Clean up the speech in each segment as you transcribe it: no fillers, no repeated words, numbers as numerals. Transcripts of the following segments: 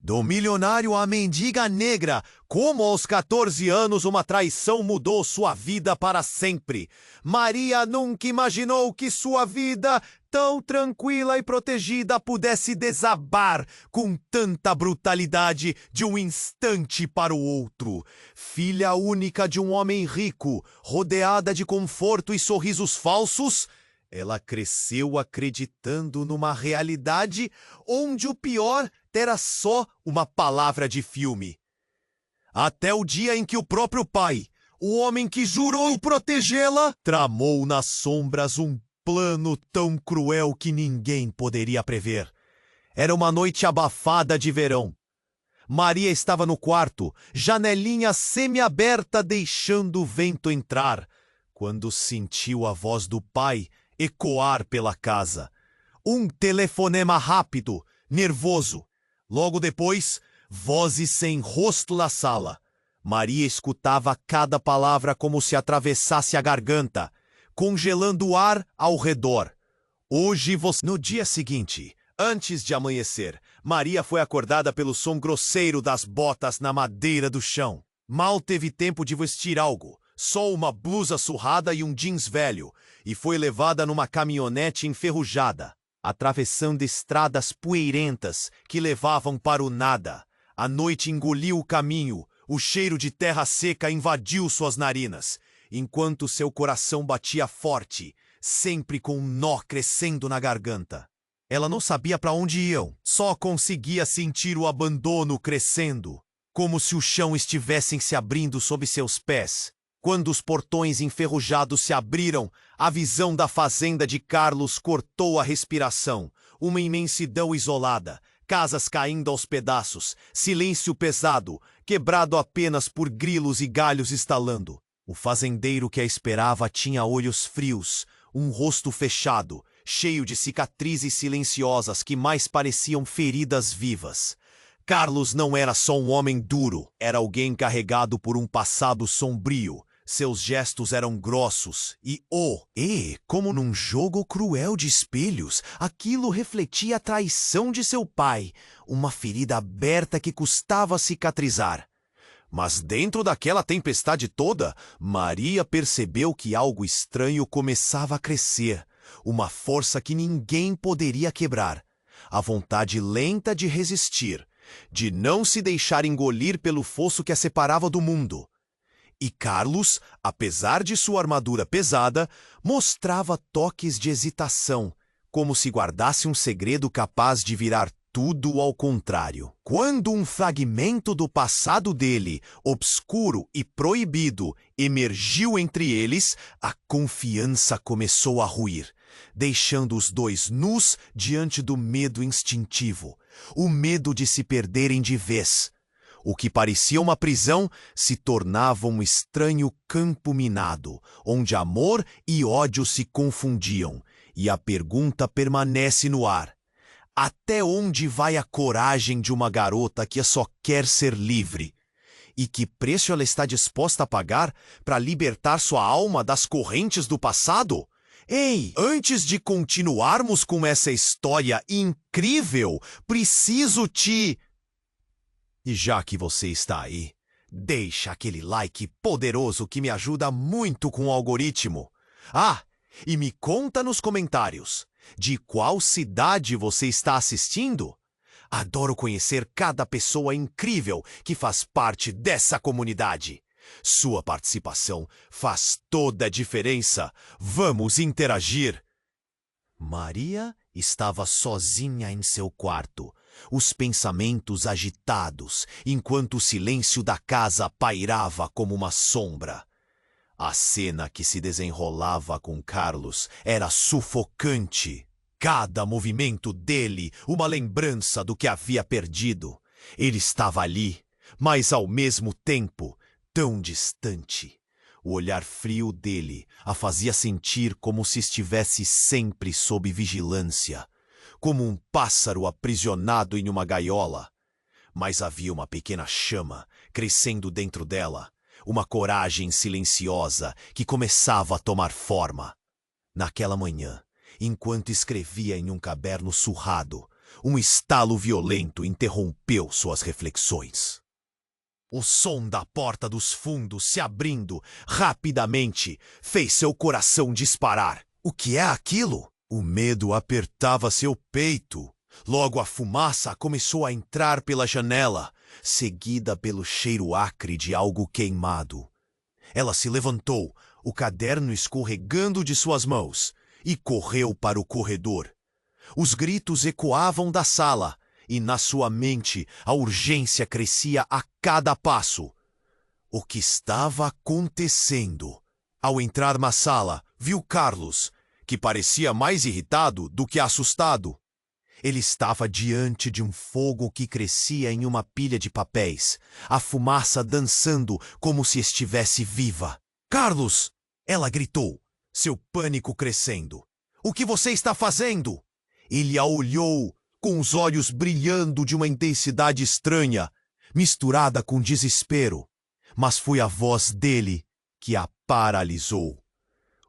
Do milionário à mendiga negra, como aos 14 anos uma traição mudou sua vida para sempre. Maria nunca imaginou que sua vida, tão tranquila e protegida, pudesse desabar com tanta brutalidade de um instante para o outro. Filha única de um homem rico, rodeada de conforto e sorrisos falsos, ela cresceu acreditando numa realidade onde o pior era só uma palavra de filme. Até o dia em que o próprio pai, o homem que jurou protegê-la, tramou nas sombras um plano tão cruel que ninguém poderia prever. Era uma noite abafada de verão. Maria estava no quarto, janelinha semiaberta deixando o vento entrar, quando sentiu a voz do pai ecoar pela casa. Um telefonema rápido, nervoso. Logo depois, vozes sem rosto na sala. Maria escutava cada palavra como se atravessasse a garganta, congelando o ar ao redor. Hoje você... No dia seguinte, antes de amanhecer, Maria foi acordada pelo som grosseiro das botas na madeira do chão. Mal teve tempo de vestir algo, só uma blusa surrada e um jeans velho, e foi levada numa caminhonete enferrujada, atravessando estradas poeirentas que levavam para o nada. A noite engoliu o caminho, o cheiro de terra seca invadiu suas narinas, enquanto seu coração batia forte, sempre com um nó crescendo na garganta. Ela não sabia para onde iam, só conseguia sentir o abandono crescendo, como se o chão estivesse se abrindo sob seus pés. Quando os portões enferrujados se abriram, a visão da fazenda de Carlos cortou a respiração. Uma imensidão isolada, casas caindo aos pedaços, silêncio pesado, quebrado apenas por grilos e galhos estalando. O fazendeiro que a esperava tinha olhos frios, um rosto fechado, cheio de cicatrizes silenciosas que mais pareciam feridas vivas. Carlos não era só um homem duro, era alguém carregado por um passado sombrio. Seus gestos eram grossos como num jogo cruel de espelhos, aquilo refletia a traição de seu pai, uma ferida aberta que custava cicatrizar. Mas dentro daquela tempestade toda, Maria percebeu que algo estranho começava a crescer, uma força que ninguém poderia quebrar, a vontade lenta de resistir, de não se deixar engolir pelo fosso que a separava do mundo. E Carlos, apesar de sua armadura pesada, mostrava toques de hesitação, como se guardasse um segredo capaz de virar tudo ao contrário. Quando um fragmento do passado dele, obscuro e proibido, emergiu entre eles, a confiança começou a ruir, deixando os dois nus diante do medo instintivo, o medo de se perderem de vez. O que parecia uma prisão se tornava um estranho campo minado, onde amor e ódio se confundiam, e a pergunta permanece no ar. Até onde vai a coragem de uma garota que só quer ser livre? E que preço ela está disposta a pagar para libertar sua alma das correntes do passado? Ei, antes de continuarmos com essa história incrível, preciso te... E já que você está aí, deixa aquele like poderoso que me ajuda muito com o algoritmo. Ah, e me conta nos comentários, de qual cidade você está assistindo? Adoro conhecer cada pessoa incrível que faz parte dessa comunidade. Sua participação faz toda a diferença. Vamos interagir! Maria estava sozinha em seu quarto, os pensamentos agitados, enquanto o silêncio da casa pairava como uma sombra. A cena que se desenrolava com Carlos era sufocante. Cada movimento dele, uma lembrança do que havia perdido. Ele estava ali, mas ao mesmo tempo, tão distante. O olhar frio dele a fazia sentir como se estivesse sempre sob vigilância, como um pássaro aprisionado em uma gaiola. Mas havia uma pequena chama crescendo dentro dela, uma coragem silenciosa que começava a tomar forma. Naquela manhã, enquanto escrevia em um caderno surrado, Um estalo violento interrompeu suas reflexões. O som da porta dos fundos se abrindo rapidamente fez seu coração disparar. O que é aquilo? O medo apertava seu peito. Logo a fumaça começou a entrar pela janela, seguida pelo cheiro acre de algo queimado. Ela se levantou, o caderno escorregando de suas mãos, e correu para o corredor. Os gritos ecoavam da sala, e na sua mente a urgência crescia a cada passo. O que estava acontecendo? Ao entrar na sala, viu Carlos, que parecia mais irritado do que assustado. Ele estava diante de um fogo que crescia em uma pilha de papéis, a fumaça dançando como se estivesse viva. "Carlos!" ela gritou, seu pânico crescendo. "O que você está fazendo?" Ele a olhou, com os olhos brilhando de uma intensidade estranha, misturada com desespero. Mas foi a voz dele que a paralisou.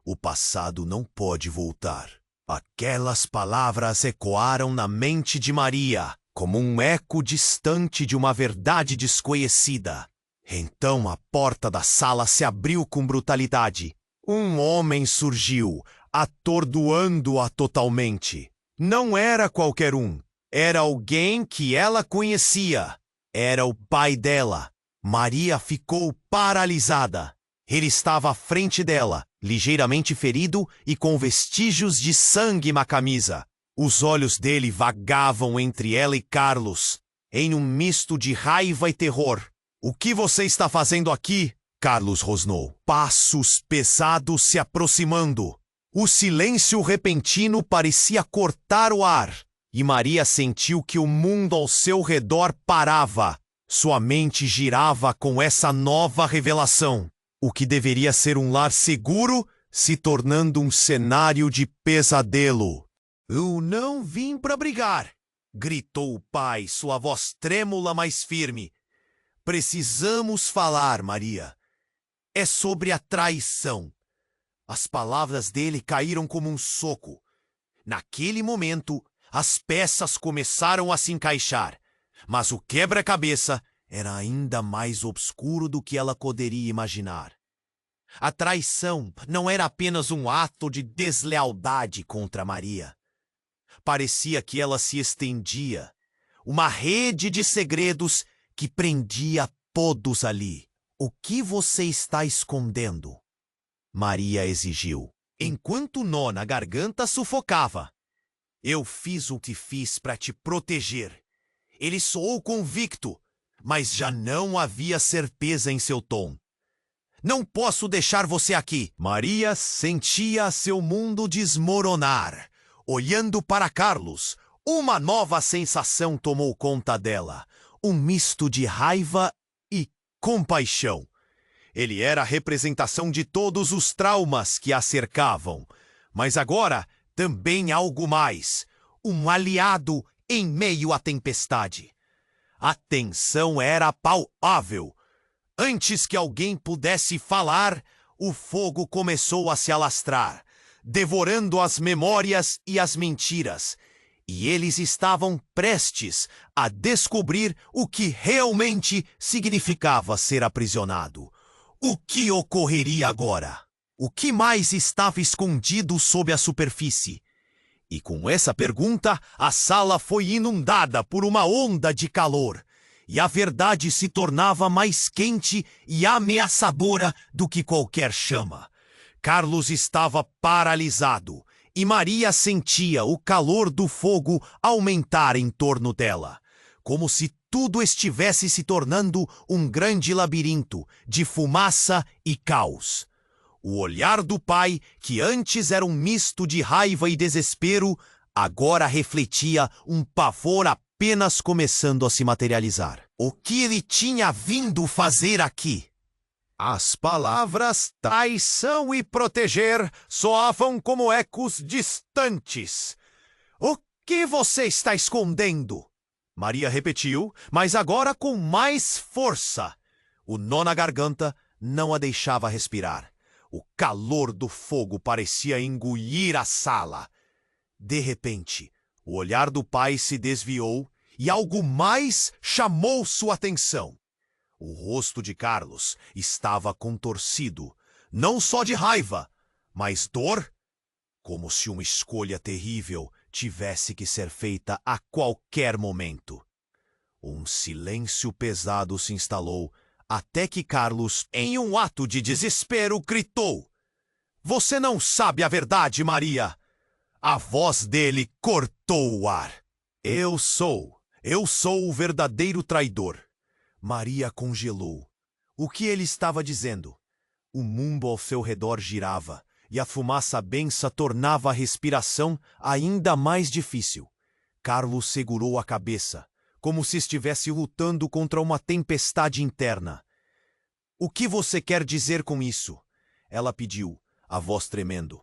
O passado não pode voltar. Aquelas palavras ecoaram na mente de Maria, como um eco distante de uma verdade desconhecida. Então a porta da sala se abriu com brutalidade. Um homem surgiu, atordoando-a totalmente. Não era qualquer um. Era alguém que ela conhecia. Era o pai dela. Maria ficou paralisada. Ele estava à frente dela, ligeiramente ferido e com vestígios de sangue na camisa. Os olhos dele vagavam entre ela e Carlos, em um misto de raiva e terror. "O que você está fazendo aqui?" Carlos rosnou. Passos pesados se aproximando. O silêncio repentino parecia cortar o ar, e Maria sentiu que o mundo ao seu redor parava. Sua mente girava com essa nova revelação. O que deveria ser um lar seguro, se tornando um cenário de pesadelo. "Eu não vim para brigar", gritou o pai, sua voz trêmula, mas firme. "Precisamos falar, Maria. É sobre a traição." As palavras dele caíram como um soco. Naquele momento, as peças começaram a se encaixar, mas o quebra-cabeça era ainda mais obscuro do que ela poderia imaginar. A traição não era apenas um ato de deslealdade contra Maria. Parecia que ela se estendia, uma rede de segredos que prendia todos ali. "O que você está escondendo?" Maria exigiu, enquanto o nó na garganta sufocava. "Eu fiz o que fiz para te proteger." Ele soou convicto, mas já não havia certeza em seu tom. "Não posso deixar você aqui." Maria sentia seu mundo desmoronar. Olhando para Carlos, uma nova sensação tomou conta dela. Um misto de raiva e compaixão. Ele era a representação de todos os traumas que a cercavam. Mas agora, também algo mais. Um aliado em meio à tempestade. A tensão era palpável. Antes que alguém pudesse falar, o fogo começou a se alastrar, devorando as memórias e as mentiras. E eles estavam prestes a descobrir o que realmente significava ser aprisionado. O que ocorreria agora? O que mais estava escondido sob a superfície? E com essa pergunta, a sala foi inundada por uma onda de calor, e a verdade se tornava mais quente e ameaçadora do que qualquer chama. Carlos estava paralisado, e Maria sentia o calor do fogo aumentar em torno dela, como se tudo estivesse se tornando um grande labirinto de fumaça e caos. O olhar do pai, que antes era um misto de raiva e desespero, agora refletia um pavor apenas começando a se materializar. O que ele tinha vindo fazer aqui? As palavras traição e proteger soavam como ecos distantes. "O que você está escondendo?" Maria repetiu, mas agora com mais força. O nó na garganta não a deixava respirar. O calor do fogo parecia engolir a sala. De repente, O olhar do pai se desviou e algo mais chamou sua atenção. O rosto de Carlos estava contorcido, não só de raiva, mas dor, como se uma escolha terrível tivesse que ser feita a qualquer momento. Um silêncio pesado se instalou, até que Carlos, em um ato de desespero, gritou: "Você não sabe a verdade, Maria!" A voz dele cortou o ar. Eu sou o verdadeiro traidor." Maria congelou. O que ele estava dizendo? O mundo ao seu redor girava, e a fumaça densa tornava a respiração ainda mais difícil. Carlos segurou a cabeça, como se estivesse lutando contra uma tempestade interna. "O que você quer dizer com isso?" ela pediu, a voz tremendo.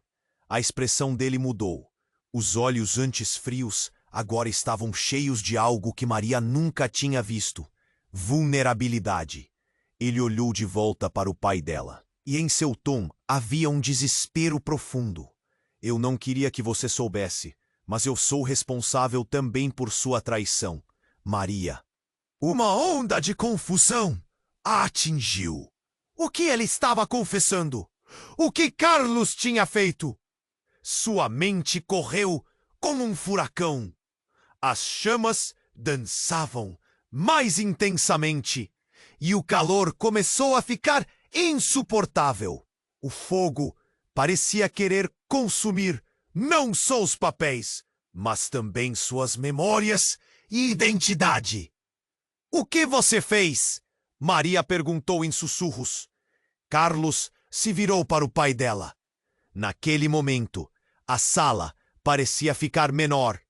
A expressão dele mudou. Os olhos antes frios agora estavam cheios de algo que Maria nunca tinha visto: vulnerabilidade. Ele olhou de volta para o pai dela, e em seu tom havia um desespero profundo. "Eu não queria que você soubesse, mas eu sou responsável também por sua traição, Maria." Uma onda de confusão a atingiu. O que ele estava confessando? O que Carlos tinha feito? Sua mente correu como um furacão. As chamas dançavam mais intensamente, e o calor começou a ficar insuportável. O fogo parecia querer consumir não só os papéis, mas também suas memórias e identidade. "O que você fez?" Maria perguntou em sussurros. Carlos se virou para o pai dela. Naquele momento, a sala parecia ficar menor,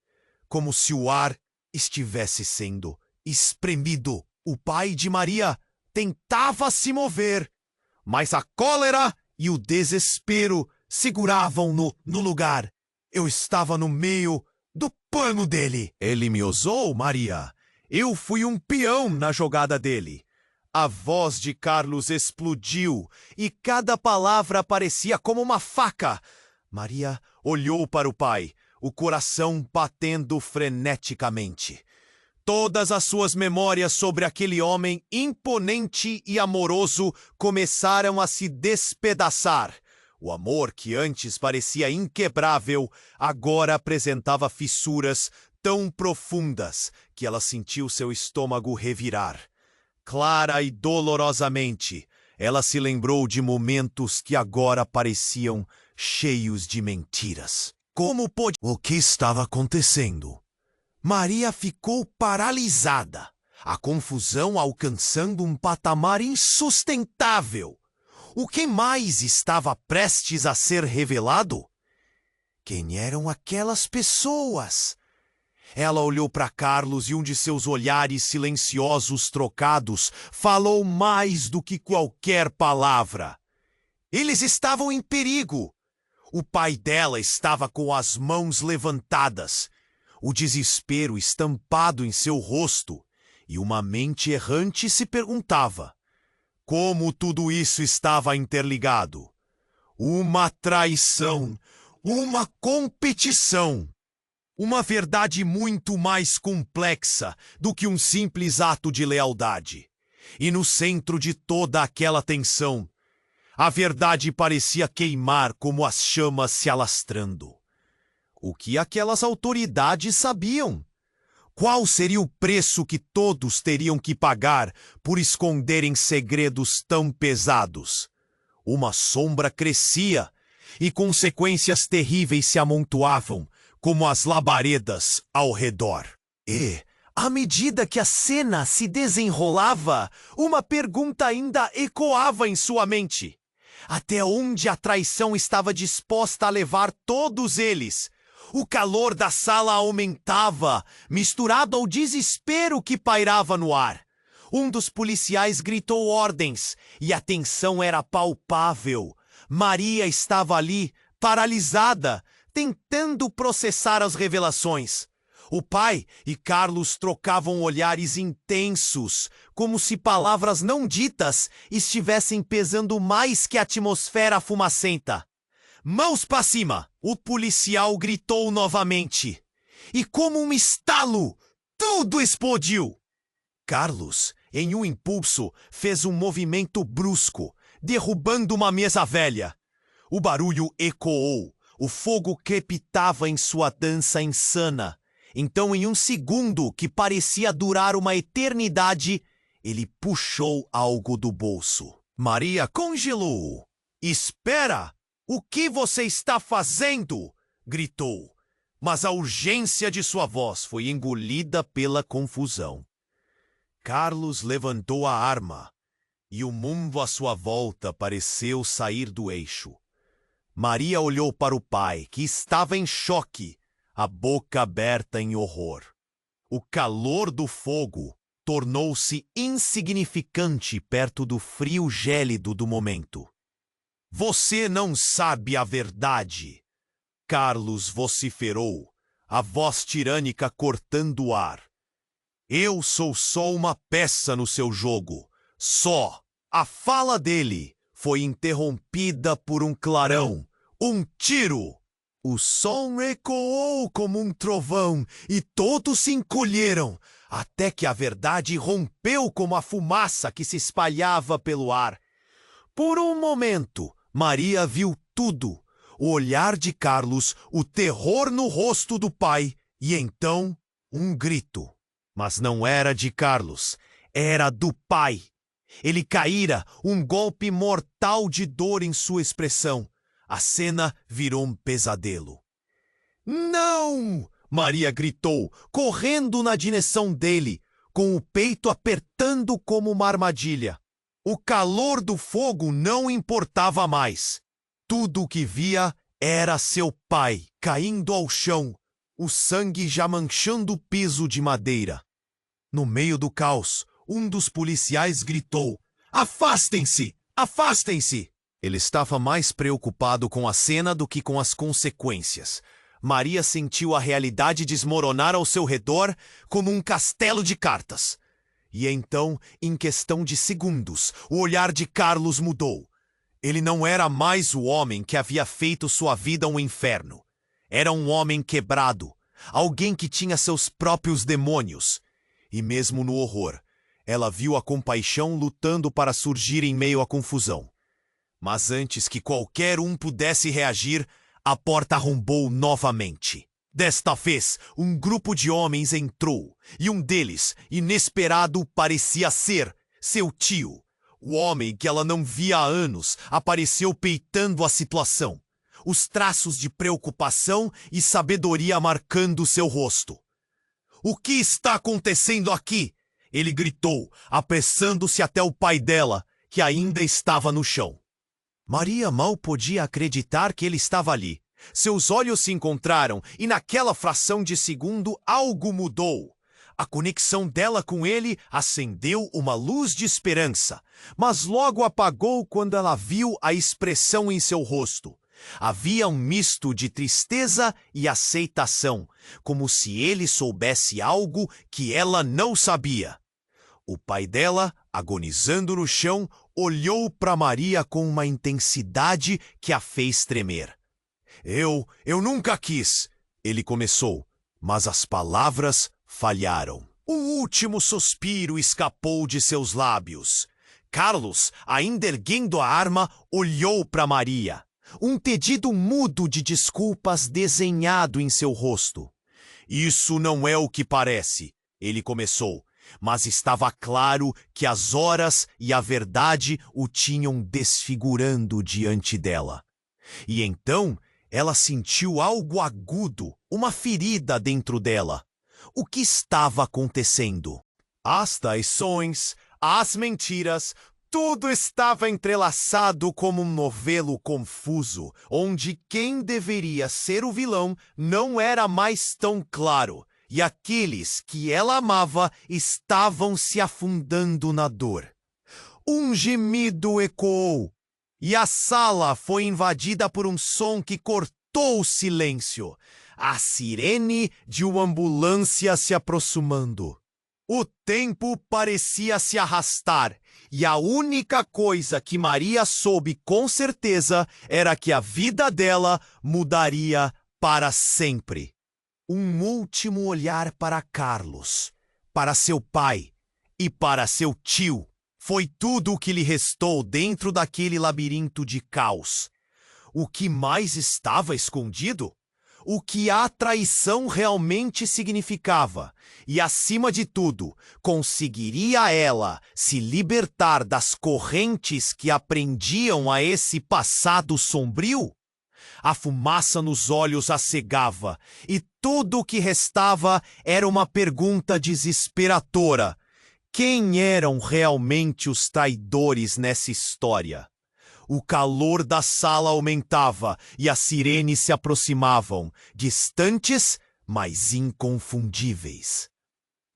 como se o ar estivesse sendo espremido. O pai de Maria tentava se mover, mas a cólera e o desespero seguravam-no no lugar. Eu estava no meio do plano dele. Ele me usou, Maria. Eu fui um peão na jogada dele. A voz de Carlos explodiu e cada palavra parecia como uma faca. Maria olhou para o pai, o coração batendo freneticamente. Todas as suas memórias sobre aquele homem imponente e amoroso começaram a se despedaçar. O amor que antes parecia inquebrável agora apresentava fissuras tão profundas que ela sentiu seu estômago revirar. Clara e dolorosamente, ela se lembrou de momentos que agora pareciam cheios de mentiras. Como pôde... O que estava acontecendo? Maria ficou paralisada, a confusão alcançando um patamar insustentável. O que mais estava prestes a ser revelado? Quem eram aquelas pessoas? Ela olhou para Carlos e um de seus olhares silenciosos trocados falou mais do que qualquer palavra. Eles estavam em perigo. O pai dela estava com as mãos levantadas, o desespero estampado em seu rosto, e uma mente errante se perguntava: como tudo isso estava interligado? Uma traição, uma competição, uma verdade muito mais complexa do que um simples ato de lealdade. E no centro de toda aquela tensão, a verdade parecia queimar como as chamas se alastrando. O que aquelas autoridades sabiam? Qual seria o preço que todos teriam que pagar por esconderem segredos tão pesados? Uma sombra crescia e consequências terríveis se amontoavam como as labaredas ao redor. E, à medida que a cena se desenrolava, uma pergunta ainda ecoava em sua mente. Até onde a traição estava disposta a levar todos eles? O calor da sala aumentava, misturado ao desespero que pairava no ar. Um dos policiais gritou ordens, e a tensão era palpável. Maria estava ali, paralisada, tentando processar as revelações. O pai e Carlos trocavam olhares intensos, como se palavras não ditas estivessem pesando mais que a atmosfera fumacenta. "Mãos para cima!" O policial gritou novamente. e como um estalo, tudo explodiu. Carlos, em um impulso, fez um movimento brusco, derrubando uma mesa velha. O barulho ecoou, o fogo crepitava em sua dança insana. Então, em um segundo que parecia durar uma eternidade, ele puxou algo do bolso. Maria congelou. "Espera! O que você está fazendo?" gritou. Mas a urgência de sua voz foi engolida pela confusão. Carlos levantou a arma, e o mundo à sua volta pareceu sair do eixo. Maria olhou para o pai, que estava em choque, a boca aberta em horror. O calor do fogo tornou-se insignificante perto do frio gélido do momento. "Você não sabe a verdade!" Carlos vociferou, a voz tirânica cortando o ar. "Eu sou só uma peça no seu jogo. Só." A fala dele foi interrompida por um clarão, um tiro. O som ecoou como um trovão e todos se encolheram, até que a verdade rompeu como a fumaça que se espalhava pelo ar. Por um momento, Maria viu tudo. O olhar de Carlos, o terror no rosto do pai e então um grito. Mas não era de Carlos, era do pai. Ele caíra, um golpe mortal de dor em sua expressão. A cena virou um pesadelo. "Não!" Maria gritou, correndo na direção dele, com o peito apertando como uma armadilha. O calor do fogo não importava mais. Tudo o que via era seu pai caindo ao chão, o sangue já manchando o piso de madeira. No meio do caos, um dos policiais gritou: "Afastem-se! Afastem-se!" Ele estava mais preocupado com a cena do que com as consequências. Maria sentiu a realidade desmoronar ao seu redor como um castelo de cartas. E então, em questão de segundos, o olhar de Carlos mudou. Ele não era mais o homem que havia feito sua vida um inferno. Era um homem quebrado, alguém que tinha seus próprios demônios. E mesmo no horror, ela viu a compaixão lutando para surgir em meio à confusão. Mas antes que qualquer um pudesse reagir, a porta arrombou novamente. Desta vez, um grupo de homens entrou, e um deles, inesperado, parecia ser seu tio. O homem que ela não via há anos apareceu peitando a situação, os traços de preocupação e sabedoria marcando seu rosto. "O que está acontecendo aqui?" ele gritou, apressando-se até o pai dela, que ainda estava no chão. Maria mal podia acreditar que ele estava ali. Seus olhos se encontraram e naquela fração de segundo algo mudou. A conexão dela com ele acendeu uma luz de esperança, mas logo apagou quando ela viu a expressão em seu rosto. Havia um misto de tristeza e aceitação, como se ele soubesse algo que ela não sabia. O pai dela, agonizando no chão, olhou para Maria com uma intensidade que a fez tremer. Eu nunca quis, ele começou, mas as palavras falharam. O último suspiro escapou de seus lábios. Carlos, ainda erguendo a arma, olhou para Maria. Um pedido mudo de desculpas desenhado em seu rosto. "Isso não é o que parece", ele começou, mas estava claro que as horas e a verdade o tinham desfigurando diante dela. E então ela sentiu algo agudo, uma ferida dentro dela. O que estava acontecendo? As traições, as mentiras, tudo estava entrelaçado como um novelo confuso, onde quem deveria ser o vilão não era mais tão claro, e aqueles que ela amava estavam se afundando na dor. Um gemido ecoou, e a sala foi invadida por um som que cortou o silêncio. A sirene de uma ambulância se aproximando. O tempo parecia se arrastar, e a única coisa que Maria soube com certeza era que a vida dela mudaria para sempre. Um último olhar para Carlos, para seu pai e para seu tio. Foi tudo o que lhe restou dentro daquele labirinto de caos. O que mais estava escondido? O que a traição realmente significava. E, acima de tudo, conseguiria ela se libertar das correntes que a prendiam a esse passado sombrio? A fumaça nos olhos a cegava, e tudo o que restava era uma pergunta desesperadora. Quem eram realmente os traidores nessa história? O calor da sala aumentava e as sirenes se aproximavam, distantes, mas inconfundíveis.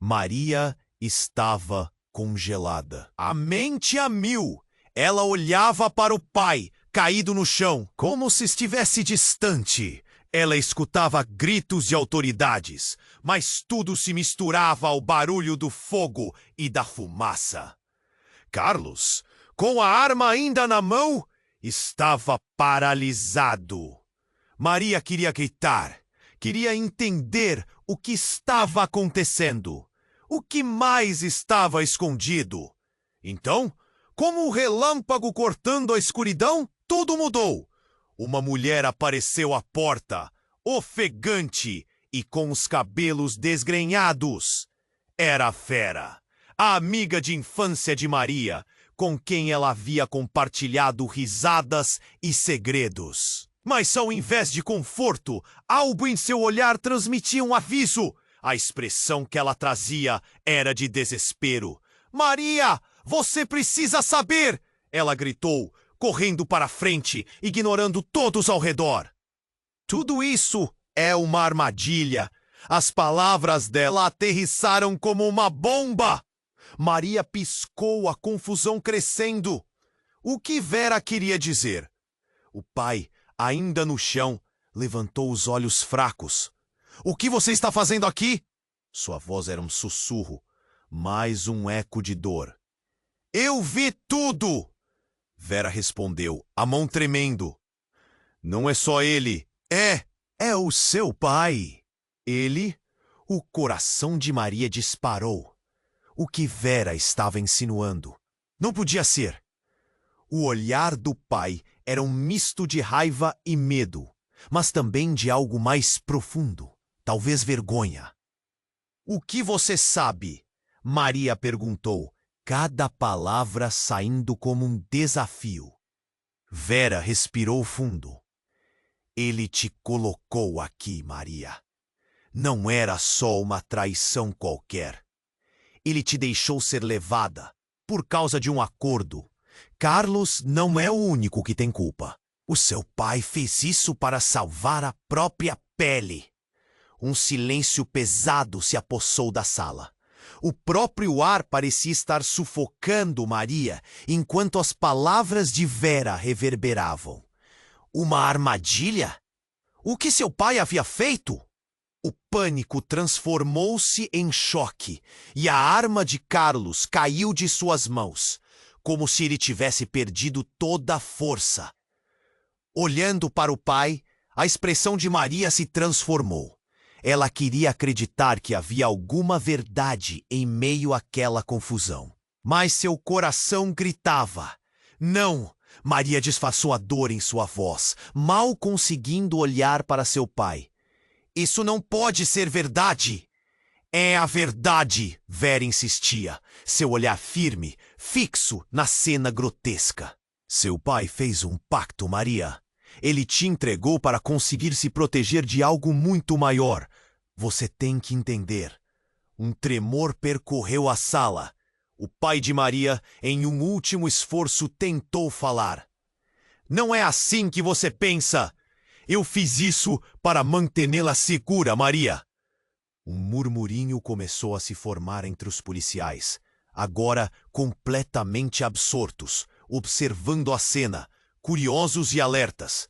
Maria estava congelada. A mente a mil. Ela olhava para o pai, caído no chão, como se estivesse distante. Ela escutava gritos de autoridades, mas tudo se misturava ao barulho do fogo e da fumaça. Carlos, com a arma ainda na mão, estava paralisado. Maria queria gritar, queria entender o que estava acontecendo. O que mais estava escondido? Então, como um relâmpago cortando a escuridão, tudo mudou. Uma mulher apareceu à porta, ofegante e com os cabelos desgrenhados. Era a Vera, a amiga de infância de Maria, com quem ela havia compartilhado risadas e segredos. Mas ao invés de conforto, algo em seu olhar transmitia um aviso. A expressão que ela trazia era de desespero. Maria, você precisa saber! Ela gritou, correndo para a frente, ignorando todos ao redor. Tudo isso é uma armadilha. As palavras dela aterrissaram como uma bomba. Maria piscou, a confusão crescendo. O que Vera queria dizer? O pai, ainda no chão, levantou os olhos fracos. O que você está fazendo aqui? Sua voz era um sussurro, mais um eco de dor. Eu vi tudo! Vera respondeu, a mão tremendo. Não é só ele. É o seu pai. Ele? O coração de Maria disparou. O que Vera estava insinuando? Não podia ser. O olhar do pai era um misto de raiva e medo, mas também de algo mais profundo, talvez vergonha. O que você sabe? Maria perguntou, cada palavra saindo como um desafio. Vera respirou fundo. Ele te colocou aqui, Maria. Não era só uma traição qualquer. Ele te deixou ser levada, por causa de um acordo. Carlos não é o único que tem culpa. O seu pai fez isso para salvar a própria pele. Um silêncio pesado se apossou da sala. O próprio ar parecia estar sufocando Maria, enquanto as palavras de Vera reverberavam. Uma armadilha? O que seu pai havia feito? O pânico transformou-se em choque, e a arma de Carlos caiu de suas mãos, como se ele tivesse perdido toda a força. Olhando para o pai, a expressão de Maria se transformou. Ela queria acreditar que havia alguma verdade em meio àquela confusão. Mas seu coração gritava. Não! Maria disfarçou a dor em sua voz, mal conseguindo olhar para seu pai. Isso não pode ser verdade! É a verdade, Vera insistia, seu olhar firme, fixo na cena grotesca. Seu pai fez um pacto, Maria. Ele te entregou para conseguir se proteger de algo muito maior. Você tem que entender. Um tremor percorreu a sala. O pai de Maria, em um último esforço, tentou falar. Não é assim que você pensa! Eu fiz isso para mantê-la segura, Maria! Um murmurinho começou a se formar entre os policiais, agora completamente absortos, observando a cena, curiosos e alertas.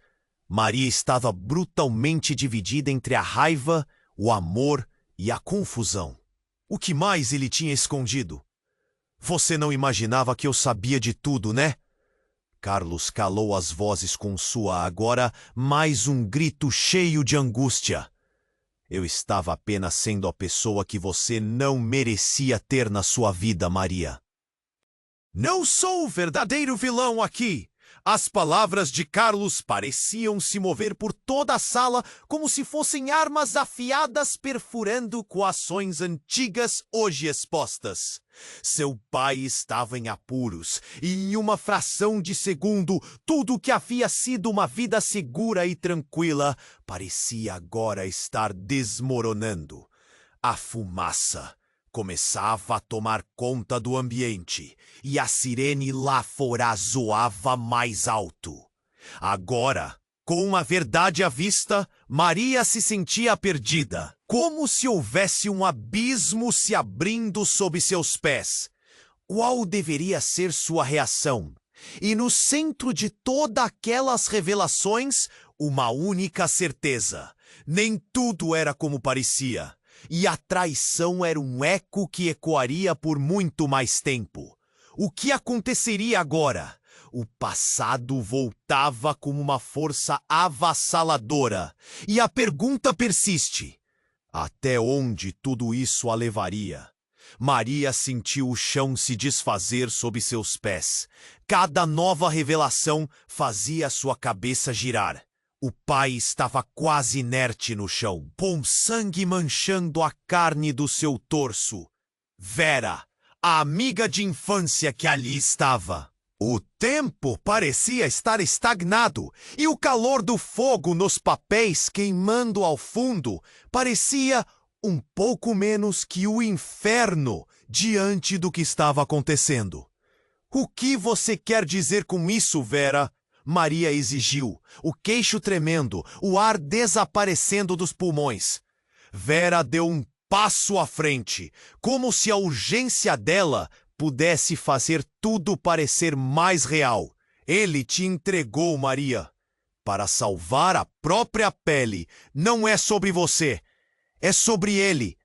Maria estava brutalmente dividida entre a raiva, o amor e a confusão. O que mais ele tinha escondido? Você não imaginava que eu sabia de tudo, né? Carlos calou as vozes com sua agora mais um grito cheio de angústia. Eu estava apenas sendo a pessoa que você não merecia ter na sua vida, Maria. Não sou o verdadeiro vilão aqui! As palavras de Carlos pareciam se mover por toda a sala como se fossem armas afiadas perfurando coações antigas hoje expostas. Seu pai estava em apuros e, em uma fração de segundo, tudo o que havia sido uma vida segura e tranquila parecia agora estar desmoronando. A fumaça começava a tomar conta do ambiente e a sirene lá fora zoava mais alto. Agora, com a verdade à vista, Maria se sentia perdida, como se houvesse um abismo se abrindo sob seus pés. Qual deveria ser sua reação? E no centro de todas aquelas revelações, uma única certeza: nem tudo era como parecia. E a traição era um eco que ecoaria por muito mais tempo. O que aconteceria agora? O passado voltava como uma força avassaladora. E a pergunta persiste: até onde tudo isso a levaria? Maria sentiu o chão se desfazer sob seus pés. Cada nova revelação fazia sua cabeça girar. O pai estava quase inerte no chão, com sangue manchando a carne do seu torso. Vera, a amiga de infância que ali estava. O tempo parecia estar estagnado e o calor do fogo nos papéis queimando ao fundo parecia um pouco menos que o inferno diante do que estava acontecendo. O que você quer dizer com isso, Vera? Maria exigiu, o queixo tremendo, o ar desaparecendo dos pulmões. Vera deu um passo à frente, como se a urgência dela pudesse fazer tudo parecer mais real. Ele te entregou, Maria, para salvar a própria pele. Não é sobre você, é sobre ele.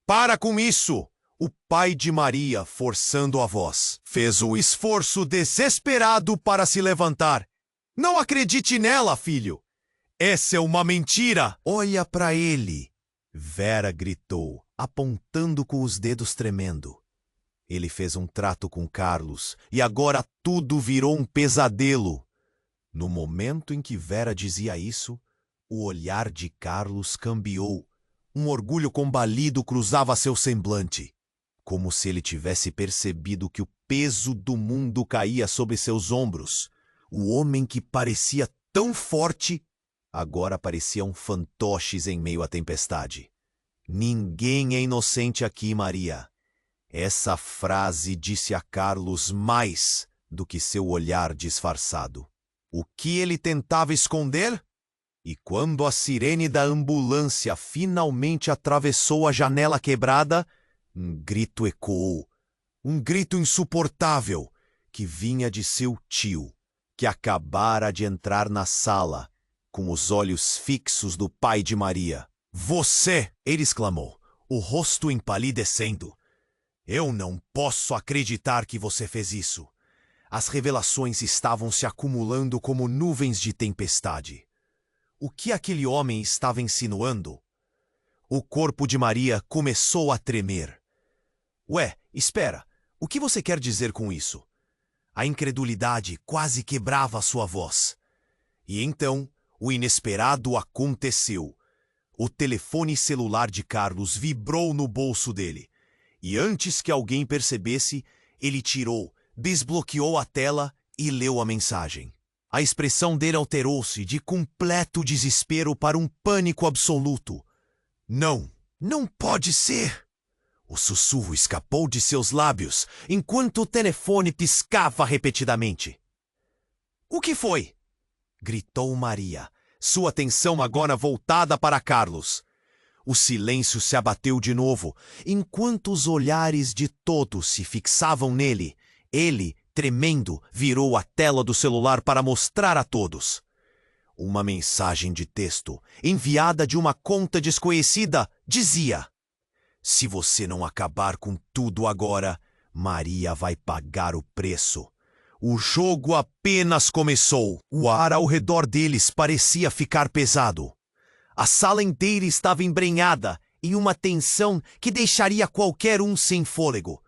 Para com isso! O pai de Maria, forçando a voz, fez o esforço desesperado para se levantar. Não acredite nela, filho! Essa é uma mentira! Olha para ele! Vera gritou, apontando com os dedos tremendo. Ele fez um trato com Carlos e agora tudo virou um pesadelo. No momento em que Vera dizia isso, o olhar de Carlos cambiou. Um orgulho combalido cruzava seu semblante, como se ele tivesse percebido que o peso do mundo caía sobre seus ombros. O homem que parecia tão forte, agora parecia um fantoche em meio à tempestade. Ninguém é inocente aqui, Maria. Essa frase disse a Carlos mais do que seu olhar disfarçado. O que ele tentava esconder? E quando a sirene da ambulância finalmente atravessou a janela quebrada, um grito ecoou. Um grito insuportável que vinha de seu tio, que acabara de entrar na sala, com os olhos fixos do pai de Maria. Você! Ele exclamou, o rosto empalidecendo. Eu não posso acreditar que você fez isso. As revelações estavam se acumulando como nuvens de tempestade. O que aquele homem estava insinuando? O corpo de Maria começou a tremer. Ué, espera, o que você quer dizer com isso? A incredulidade quase quebrava sua voz. E então, o inesperado aconteceu. O telefone celular de Carlos vibrou no bolso dele. E antes que alguém percebesse, ele tirou, desbloqueou a tela e leu a mensagem. A expressão dele alterou-se de completo desespero para um pânico absoluto. Não, não pode ser! O sussurro escapou de seus lábios, enquanto o telefone piscava repetidamente. O que foi? Gritou Maria, sua atenção agora voltada para Carlos. O silêncio se abateu de novo, enquanto os olhares de todos se fixavam nele. Ele, tremendo, virou a tela do celular para mostrar a todos. Uma mensagem de texto, enviada de uma conta desconhecida, dizia: se você não acabar com tudo agora, Maria vai pagar o preço. O jogo apenas começou. O ar ao redor deles parecia ficar pesado. A sala inteira estava embrenhada em uma tensão que deixaria qualquer um sem fôlego.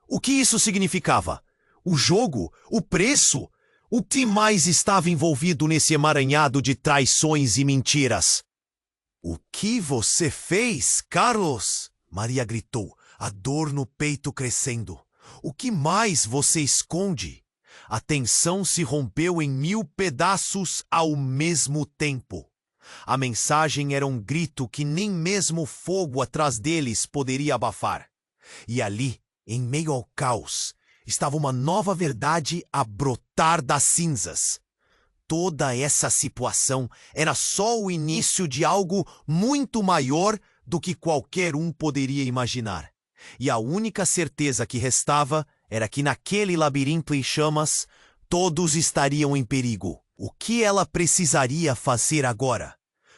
O que isso significava? O jogo? O preço? O que mais estava envolvido nesse emaranhado de traições e mentiras? "O que você fez, Carlos?" Maria gritou, a dor no peito crescendo. "O que mais você esconde?" A tensão se rompeu em 1000 pedaços ao mesmo tempo. A mensagem era um grito que nem mesmo o fogo atrás deles poderia abafar. E ali, em meio ao caos, estava uma nova verdade a brotar das cinzas. Toda essa situação era só o início de algo muito maior do que qualquer um poderia imaginar. E a única certeza que restava era que naquele labirinto em chamas, todos estariam em perigo. O que ela precisaria fazer agora?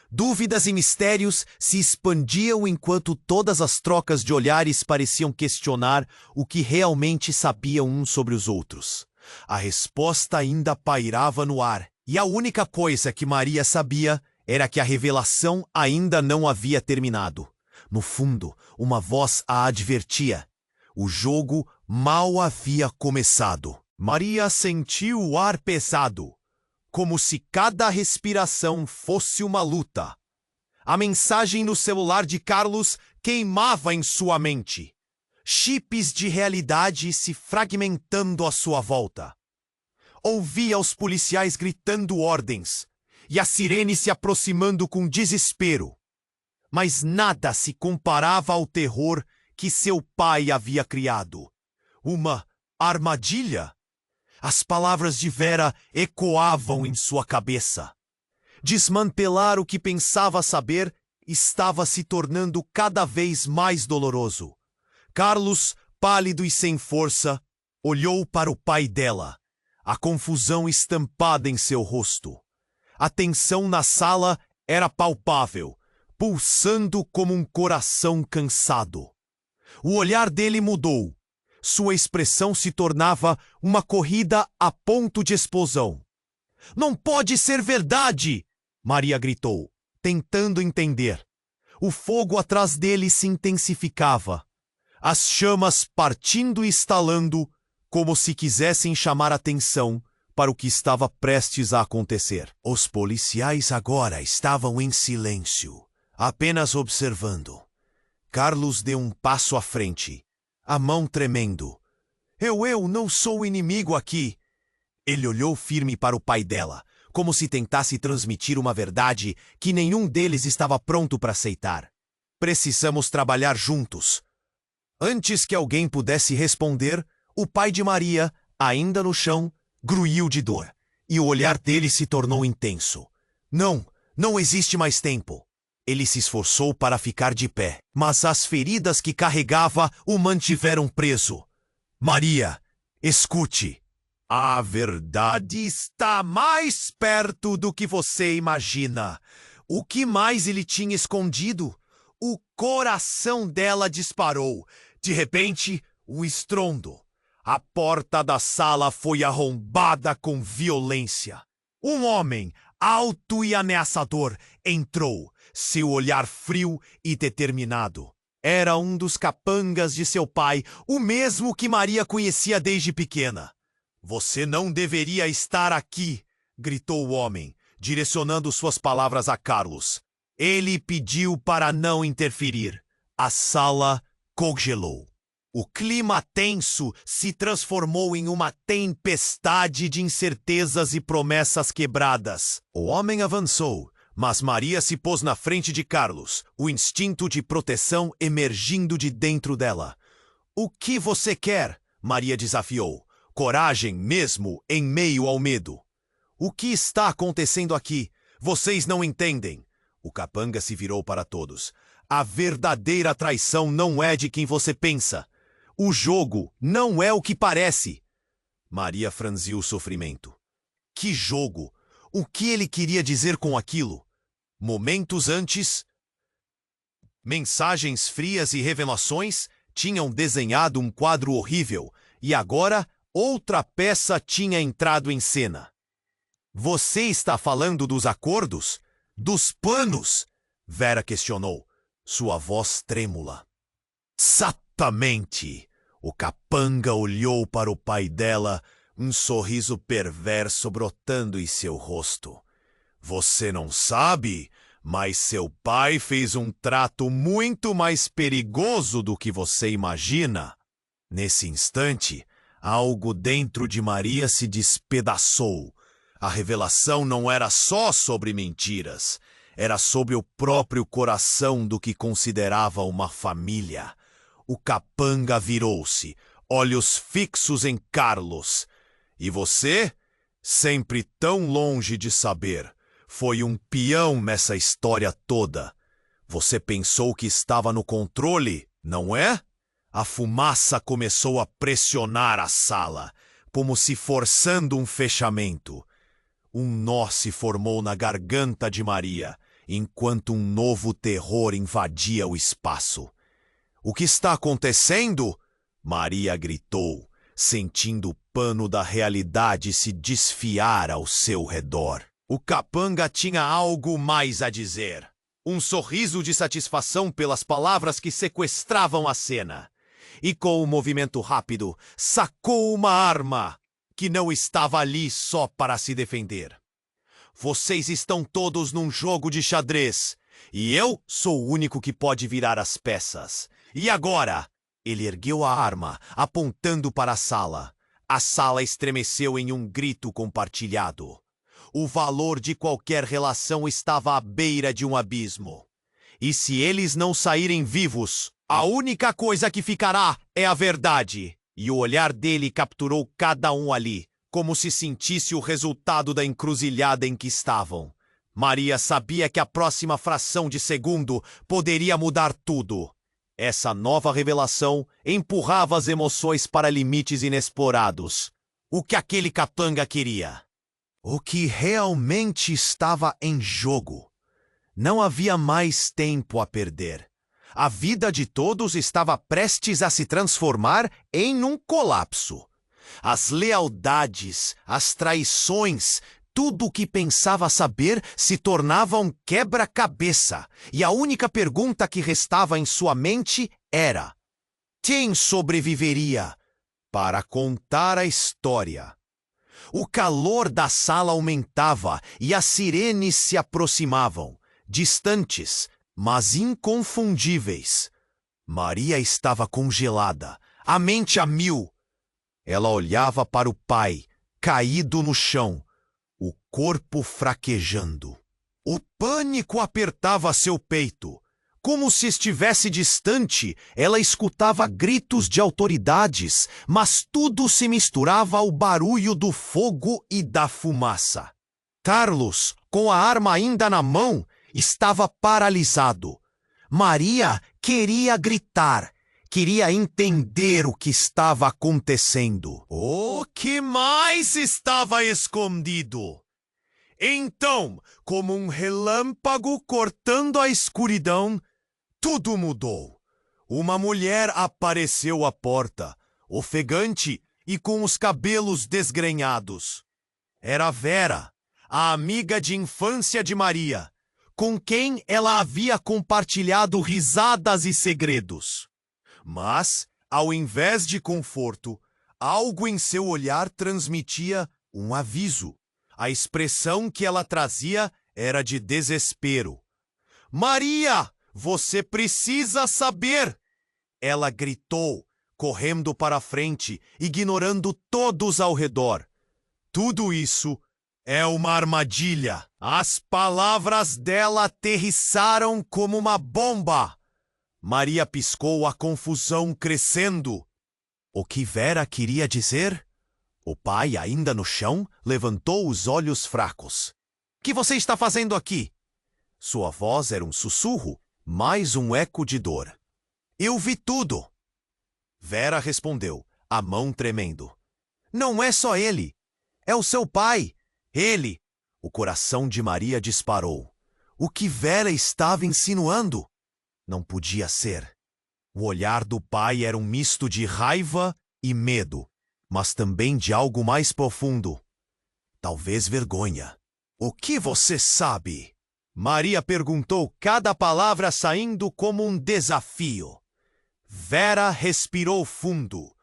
Dúvidas e mistérios se expandiam enquanto todas as trocas de olhares pareciam questionar o que realmente sabiam uns sobre os outros. A resposta ainda pairava no ar, e a única coisa que Maria sabia era que a revelação ainda não havia terminado. No fundo, uma voz a advertia. O jogo mal havia começado. Maria sentiu o ar pesado, como se cada respiração fosse uma luta. A mensagem no celular de Carlos queimava em sua mente. Chips de realidade se fragmentando à sua volta. Ouvia os policiais gritando ordens e a sirene se aproximando com desespero. Mas nada se comparava ao terror que seu pai havia criado. Uma armadilha? As palavras de Vera ecoavam em sua cabeça. Desmantelar o que pensava saber estava se tornando cada vez mais doloroso. Carlos, pálido e sem força, olhou para o pai dela, a confusão estampada em seu rosto. A tensão na sala era palpável, pulsando como um coração cansado. O olhar dele mudou. Sua expressão se tornava uma corrida a ponto de explosão. "Não pode ser verdade!" Maria gritou, tentando entender. O fogo atrás dele se intensificava. As chamas partindo e estalando, como se quisessem chamar atenção para o que estava prestes a acontecer. Os policiais agora estavam em silêncio, apenas observando. Carlos deu um passo à frente, a mão tremendo. Eu não sou o inimigo aqui." Ele olhou firme para o pai dela, como se tentasse transmitir uma verdade que nenhum deles estava pronto para aceitar. "Precisamos trabalhar juntos." Antes que alguém pudesse responder, o pai de Maria, ainda no chão, gruiu de dor, e o olhar dele se tornou intenso. Não existe mais tempo." Ele se esforçou para ficar de pé, mas as feridas que carregava o mantiveram preso. "Maria, escute. A verdade está mais perto do que você imagina." O que mais ele tinha escondido? O coração dela disparou. De repente, um estrondo. A porta da sala foi arrombada com violência. Um homem, alto e ameaçador, entrou, seu olhar frio e determinado. Era um dos capangas de seu pai, o mesmo que Maria conhecia desde pequena. "Você não deveria estar aqui", gritou o homem, direcionando suas palavras a Carlos. Ele pediu para não interferir. A sala congelou. O clima tenso se transformou em uma tempestade de incertezas e promessas quebradas. O homem avançou, mas Maria se pôs na frente de Carlos, o instinto de proteção emergindo de dentro dela. "O que você quer?" Maria desafiou. Coragem mesmo em meio ao medo. "O que está acontecendo aqui? Vocês não entendem." O capanga se virou para todos. "A verdadeira traição não é de quem você pensa. O jogo não é o que parece." Maria franziu o sofrimento. Que jogo? O que ele queria dizer com aquilo? Momentos antes, mensagens frias e revelações tinham desenhado um quadro horrível, e agora outra peça tinha entrado em cena. "Você está falando dos acordos? Dos planos?" Vera questionou, sua voz trêmula. Exatamente! O capanga olhou para o pai dela, um sorriso perverso brotando em seu rosto. Você não sabe, mas seu pai fez um trato muito mais perigoso do que você imagina. Nesse instante, algo dentro de Maria se despedaçou. A revelação não era só sobre mentiras, era sobre o próprio coração do que considerava uma família. O capanga virou-se, olhos fixos em Carlos. E você, sempre tão longe de saber, foi um peão nessa história toda. Você pensou que estava no controle, não é? A fumaça começou a pressionar a sala, como se forçando um fechamento. Um nó se formou na garganta de Maria, enquanto um novo terror invadia o espaço. O que está acontecendo? Maria gritou, sentindo o pano da realidade se desfiar ao seu redor. O capanga tinha algo mais a dizer. Um sorriso de satisfação pelas palavras que sequestravam a cena. E com um movimento rápido, sacou uma arma que não estava ali só para se defender. Vocês estão todos num jogo de xadrez, e eu sou o único que pode virar as peças. E agora? Ele ergueu a arma, apontando para a sala. A sala estremeceu em um grito compartilhado. O valor de qualquer relação estava à beira de um abismo. E se eles não saírem vivos, a única coisa que ficará é a verdade. E o olhar dele capturou cada um ali, como se sentisse o resultado da encruzilhada em que estavam. Maria sabia que a próxima fração de segundo poderia mudar tudo. Essa nova revelação empurrava as emoções para limites inexplorados. O que aquele capanga queria? O que realmente estava em jogo? Não havia mais tempo a perder. A vida de todos estava prestes a se transformar em um colapso. As lealdades, as traições, tudo o que pensava saber se tornava um quebra-cabeça, e a única pergunta que restava em sua mente era: quem sobreviveria para contar a história? O calor da sala aumentava e as sirenes se aproximavam, distantes, mas inconfundíveis. Maria estava congelada, a mente a mil. Ela olhava para o pai, caído no chão, o corpo fraquejando. O pânico apertava seu peito. Como se estivesse distante, ela escutava gritos de autoridades, mas tudo se misturava ao barulho do fogo e da fumaça. Carlos, com a arma ainda na mão, estava paralisado. Maria queria gritar, queria entender o que estava acontecendo. O que mais estava escondido? Então, como um relâmpago cortando a escuridão, tudo mudou. Uma mulher apareceu à porta, ofegante e com os cabelos desgrenhados. Era Vera, a amiga de infância de Maria, com quem ela havia compartilhado risadas e segredos. Mas, ao invés de conforto, algo em seu olhar transmitia um aviso. A expressão que ela trazia era de desespero. Maria, você precisa saber! Ela gritou, correndo para a frente, ignorando todos ao redor. Tudo isso é uma armadilha. As palavras dela aterrissaram como uma bomba. Maria piscou, a confusão crescendo. O que Vera queria dizer? O pai, ainda no chão, levantou os olhos fracos. — Que você está fazendo aqui? Sua voz era um sussurro, mais um eco de dor. — Eu vi tudo. Vera respondeu, a mão tremendo. — Não é só ele. É o seu pai. Ele. O coração de Maria disparou. O que Vera estava insinuando? Não podia ser. O olhar do pai era um misto de raiva e medo, mas também de algo mais profundo. Talvez vergonha. — O que você sabe? Maria perguntou, cada palavra saindo como um desafio. Vera respirou fundo.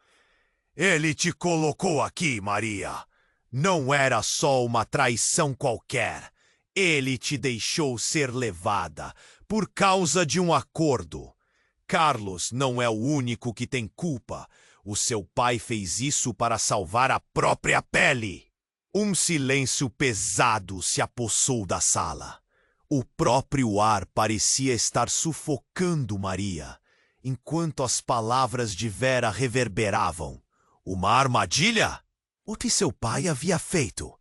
Ele te colocou aqui, Maria. Não era só uma traição qualquer. Ele te deixou ser levada por causa de um acordo. Carlos não é o único que tem culpa. O seu pai fez isso para salvar a própria pele. Um silêncio pesado se apossou da sala. O próprio ar parecia estar sufocando Maria, enquanto as palavras de Vera reverberavam. Uma armadilha? O que seu pai havia feito?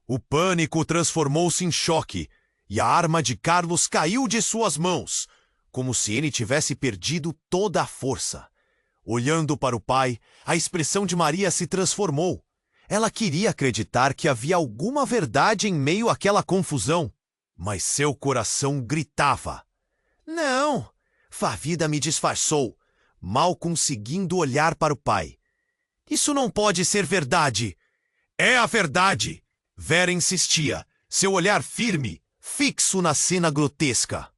O pânico transformou-se em choque, e a arma de Carlos caiu de suas mãos, como se ele tivesse perdido toda a força. Olhando para o pai, a expressão de Maria se transformou. Ela queria acreditar que havia alguma verdade em meio àquela confusão, mas seu coração gritava. Não! A vida me disfarçou, mal conseguindo olhar para o pai. Isso não pode ser verdade. É a verdade! Vera insistia, seu olhar firme, fixo na cena grotesca.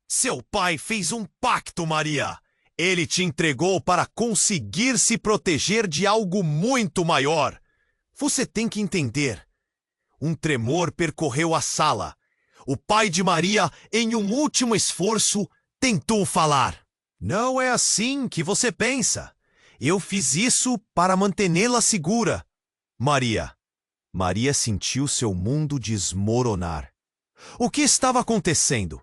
Seu pai fez um pacto, Maria. Ele te entregou para conseguir se proteger de algo muito maior. Você tem que entender. Um tremor percorreu a sala. O pai de Maria, em um último esforço, tentou falar. Não é assim que você pensa. Eu fiz isso para mantê-la segura. Maria sentiu seu mundo desmoronar. O que estava acontecendo?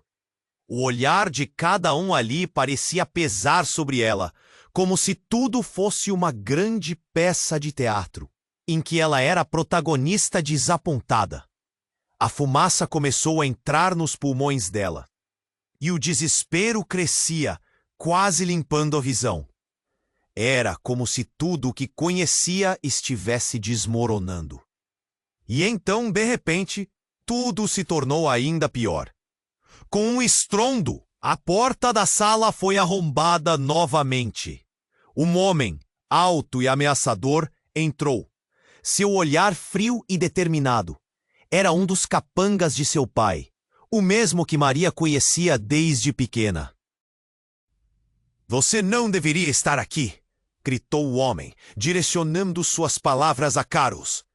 O olhar de cada um ali parecia pesar sobre ela, como se tudo fosse uma grande peça de teatro, em que ela era a protagonista desapontada. A fumaça começou a entrar nos pulmões dela, e o desespero crescia, quase limpando a visão. Era como se tudo o que conhecia estivesse desmoronando. E então, de repente, tudo se tornou ainda pior. Com um estrondo, a porta da sala foi arrombada novamente. Um homem, alto e ameaçador, entrou. Seu olhar frio e determinado. Era um dos capangas de seu pai, o mesmo que Maria conhecia desde pequena. Você não deveria estar aqui, gritou o homem, direcionando suas palavras a Carlos.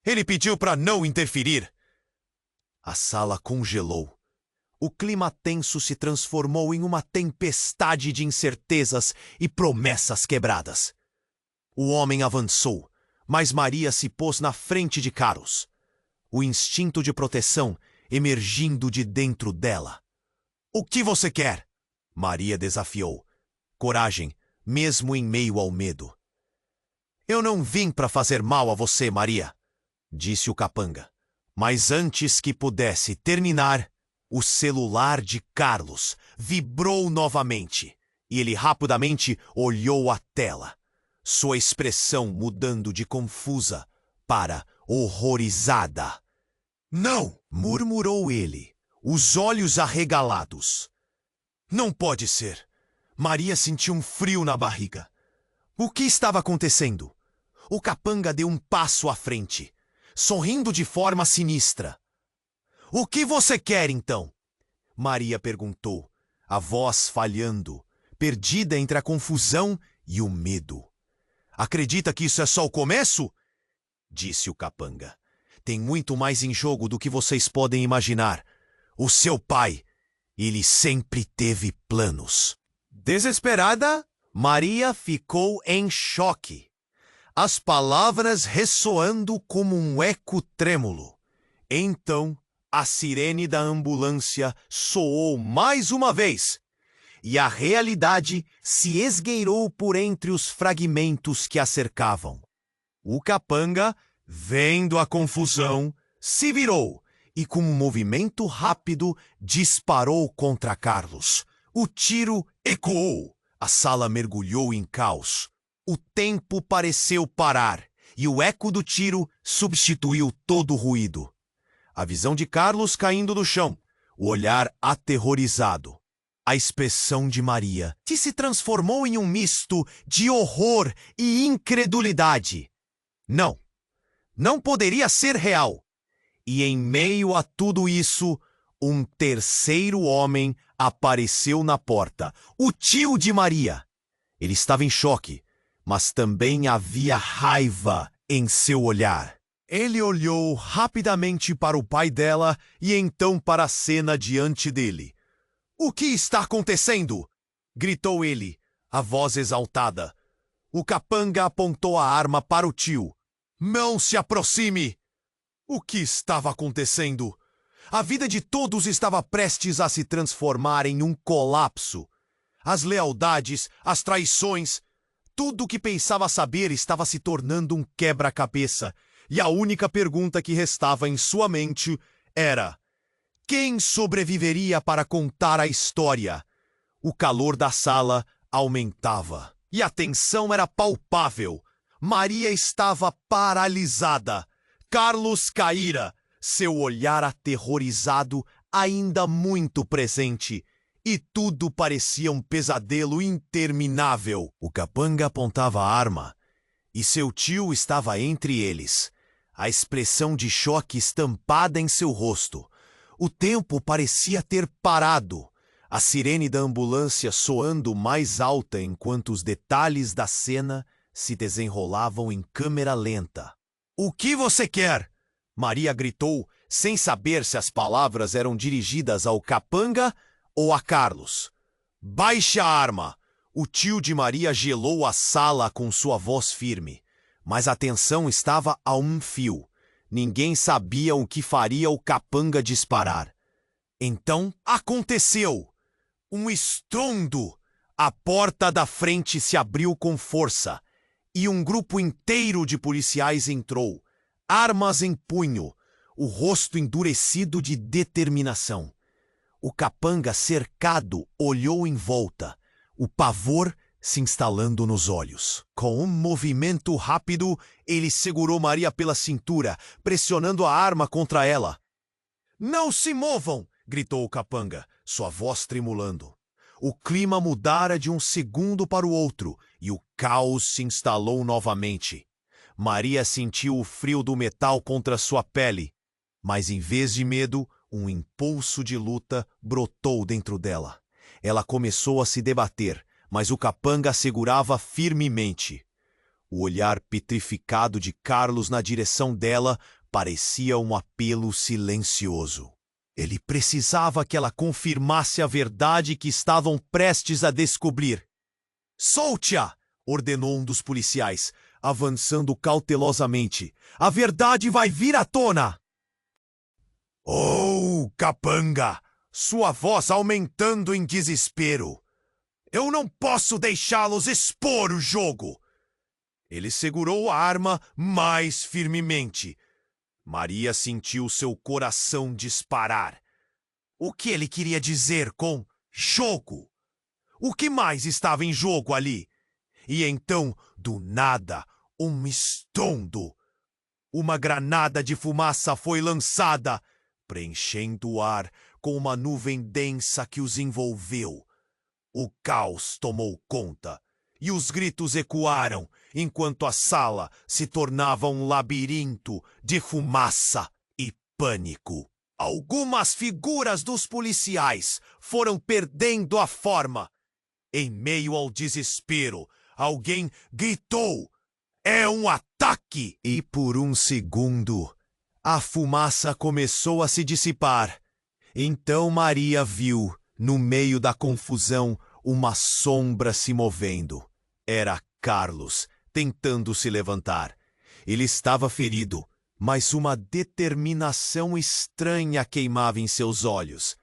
Ele pediu para não interferir. A sala congelou. O clima tenso se transformou em uma tempestade de incertezas e promessas quebradas. O homem avançou, mas Maria se pôs na frente de Carlos. O instinto de proteção emergindo de dentro dela. O que você quer? Maria desafiou. Coragem, mesmo em meio ao medo. Eu não vim para fazer mal a você, Maria, disse o capanga. Mas antes que pudesse terminar, o celular de Carlos vibrou novamente e ele rapidamente olhou a tela, sua expressão mudando de confusa para horrorizada. Não! Murmurou ele, os olhos arregalados. Não pode ser. Maria sentiu um frio na barriga. O que estava acontecendo? O capanga deu um passo à frente, sorrindo de forma sinistra. O que você quer, então? Maria perguntou, a voz falhando, perdida entre a confusão e o medo. Acredita que isso é só o começo? Disse o capanga. Tem muito mais em jogo do que vocês podem imaginar. O seu pai, ele sempre teve planos. Desesperada, Maria ficou em choque. As palavras ressoando como um eco trêmulo. Então, a sirene da ambulância soou mais uma vez, e a realidade se esgueirou por entre os fragmentos que a cercavam. O capanga, vendo a confusão, se virou e, com um movimento rápido, disparou contra Carlos. O tiro ecoou. A sala mergulhou em caos. O tempo pareceu parar, e o eco do tiro substituiu todo o ruído. A visão de Carlos caindo no chão, o olhar aterrorizado. A expressão de Maria, que se transformou em um misto de horror e incredulidade. Não poderia ser real. E em meio a tudo isso, um terceiro homem apareceu na porta, o tio de Maria. Ele estava em choque, mas também havia raiva em seu olhar. Ele olhou rapidamente para o pai dela e então para a cena diante dele. "O que está acontecendo?" gritou ele, a voz exaltada. O capanga apontou a arma para o tio. "Não se aproxime!" O que estava acontecendo? A vida de todos estava prestes a se transformar em um colapso. As lealdades, as traições, tudo o que pensava saber estava se tornando um quebra-cabeça. E a única pergunta que restava em sua mente era: quem sobreviveria para contar a história? O calor da sala aumentava e a tensão era palpável. Maria estava paralisada. Carlos caíra, seu olhar aterrorizado ainda muito presente. E tudo parecia um pesadelo interminável. O capanga apontava a arma e seu tio estava entre eles, a expressão de choque estampada em seu rosto. O tempo parecia ter parado, a sirene da ambulância soando mais alta enquanto os detalhes da cena se desenrolavam em câmera lenta. "O que você quer?" Maria gritou, sem saber se as palavras eram dirigidas ao capanga ou a Carlos. "Baixe a arma!" O tio de Maria gelou a sala com sua voz firme, mas a tensão estava a um fio. Ninguém sabia o que faria o capanga disparar. Então aconteceu! Um estrondo! A porta da frente se abriu com força e um grupo inteiro de policiais entrou, armas em punho, o rosto endurecido de determinação. O capanga, cercado, olhou em volta, o pavor se instalando nos olhos. Com um movimento rápido, ele segurou Maria pela cintura, pressionando a arma contra ela. "Não se movam!" gritou o capanga, sua voz tremulando. O clima mudara de um segundo para o outro e o caos se instalou novamente. Maria sentiu o frio do metal contra sua pele, mas em vez de medo, um impulso de luta brotou dentro dela. Ela começou a se debater, mas o capanga a segurava firmemente. O olhar petrificado de Carlos na direção dela parecia um apelo silencioso. Ele precisava que ela confirmasse a verdade que estavam prestes a descobrir. "Solte-a!" ordenou um dos policiais, avançando cautelosamente. "A verdade vai vir à tona!" "Oh, capanga!" Sua voz aumentando em desespero. "Eu não posso deixá-los expor o jogo!" Ele segurou a arma mais firmemente. Maria sentiu seu coração disparar. O que ele queria dizer com jogo? O que mais estava em jogo ali? E então, do nada, um estrondo. Uma granada de fumaça foi lançada, preenchendo o ar com uma nuvem densa que os envolveu. O caos tomou conta, e os gritos ecoaram, enquanto a sala se tornava um labirinto de fumaça e pânico. Algumas figuras dos policiais foram perdendo a forma. Em meio ao desespero, alguém gritou: "É um ataque!" E por um segundo, a fumaça começou a se dissipar. Então Maria viu, no meio da confusão, uma sombra se movendo. Era Carlos, tentando se levantar. Ele estava ferido, mas uma determinação estranha queimava em seus olhos.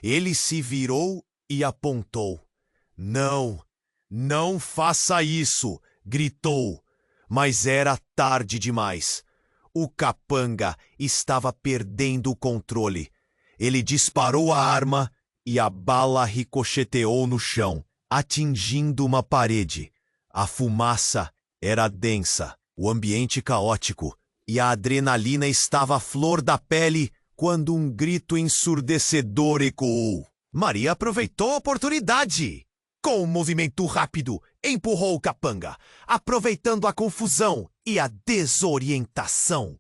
Ele se virou e apontou. "Não, não faça isso!" gritou. Mas era tarde demais. O capanga estava perdendo o controle. Ele disparou a arma e a bala ricocheteou no chão, atingindo uma parede. A fumaça era densa, o ambiente caótico, e a adrenalina estava à flor da pele quando um grito ensurdecedor ecoou. Maria aproveitou a oportunidade. Com um movimento rápido, empurrou o capanga, aproveitando a confusão e a desorientação.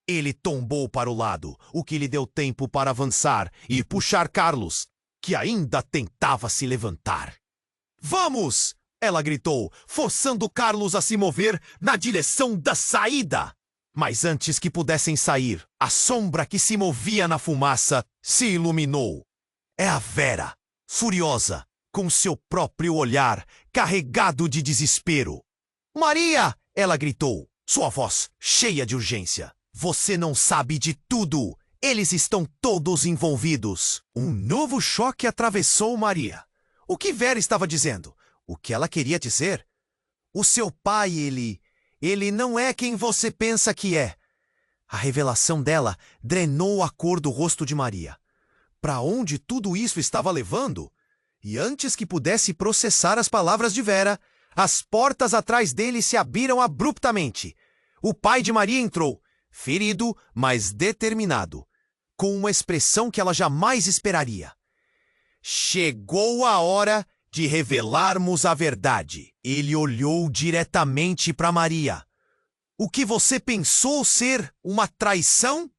Ele tombou para o lado, o que lhe deu tempo para avançar e puxar Carlos, que ainda tentava se levantar. Vamos! Ela gritou, forçando Carlos a se mover na direção da saída. Mas antes que pudessem sair, a sombra que se movia na fumaça se iluminou. É a Vera, furiosa, com seu próprio olhar carregado de desespero. Maria! Ela gritou, sua voz cheia de urgência. Você não sabe de tudo. Eles estão todos envolvidos. Um novo choque atravessou Maria. O que Vera estava dizendo? O que ela queria dizer? O seu pai, ele não é quem você pensa que é. A revelação dela drenou a cor do rosto de Maria. Para onde tudo isso estava levando? E antes que pudesse processar as palavras de Vera, as portas atrás dele se abriram abruptamente. O pai de Maria entrou, ferido, mas determinado, com uma expressão que ela jamais esperaria. Chegou a hora de revelarmos a verdade. Ele olhou diretamente para Maria. O que você pensou ser uma traição?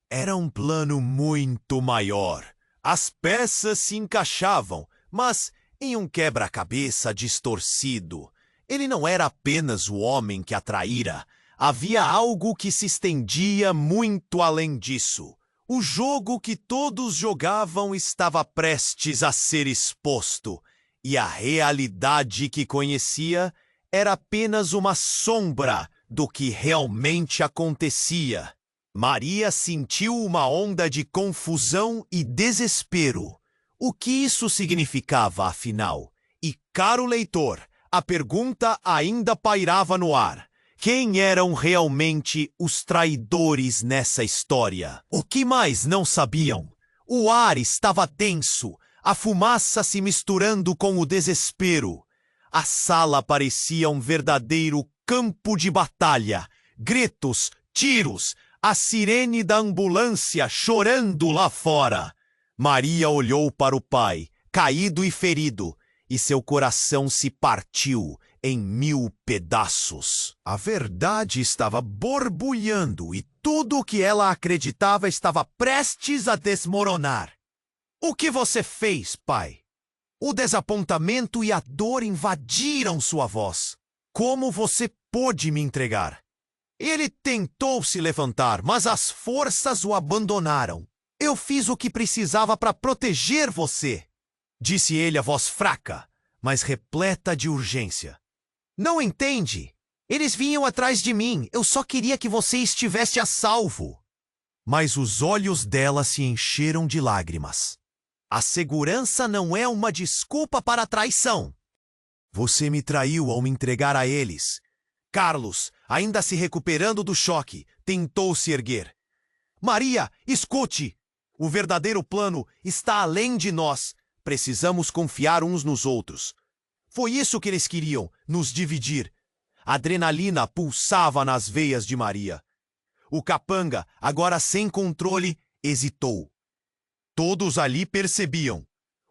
Era um plano muito maior. As peças se encaixavam, mas em um quebra-cabeça distorcido. Ele não era apenas o homem que a traíra. Havia algo que se estendia muito além disso. O jogo que todos jogavam estava prestes a ser exposto, e a realidade que conhecia era apenas uma sombra do que realmente acontecia. Maria sentiu uma onda de confusão e desespero. O que isso significava, afinal? E, caro leitor, a pergunta ainda pairava no ar. Quem eram realmente os traidores nessa história? O que mais não sabiam? O ar estava tenso, a fumaça se misturando com o desespero. A sala parecia um verdadeiro campo de batalha. Gritos, tiros, a sirene da ambulância chorando lá fora. Maria olhou para o pai, caído e ferido, e seu coração se partiu em 1000 pedaços. A verdade estava borbulhando e tudo o que ela acreditava estava prestes a desmoronar. O que você fez, pai? O desapontamento e a dor invadiram sua voz. Como você pôde me entregar? Ele tentou se levantar, mas as forças o abandonaram. Eu fiz o que precisava para proteger você, disse ele a voz fraca, mas repleta de urgência. Não entende? Eles vinham atrás de mim. Eu só queria que você estivesse a salvo. Mas os olhos dela se encheram de lágrimas. A segurança não é uma desculpa para a traição. Você me traiu ao me entregar a eles. Carlos, ainda se recuperando do choque, tentou se erguer. Maria, escute! O verdadeiro plano está além de nós. Precisamos confiar uns nos outros. Foi isso que eles queriam, nos dividir. A adrenalina pulsava nas veias de Maria. O capanga, agora sem controle, hesitou. Todos ali percebiam.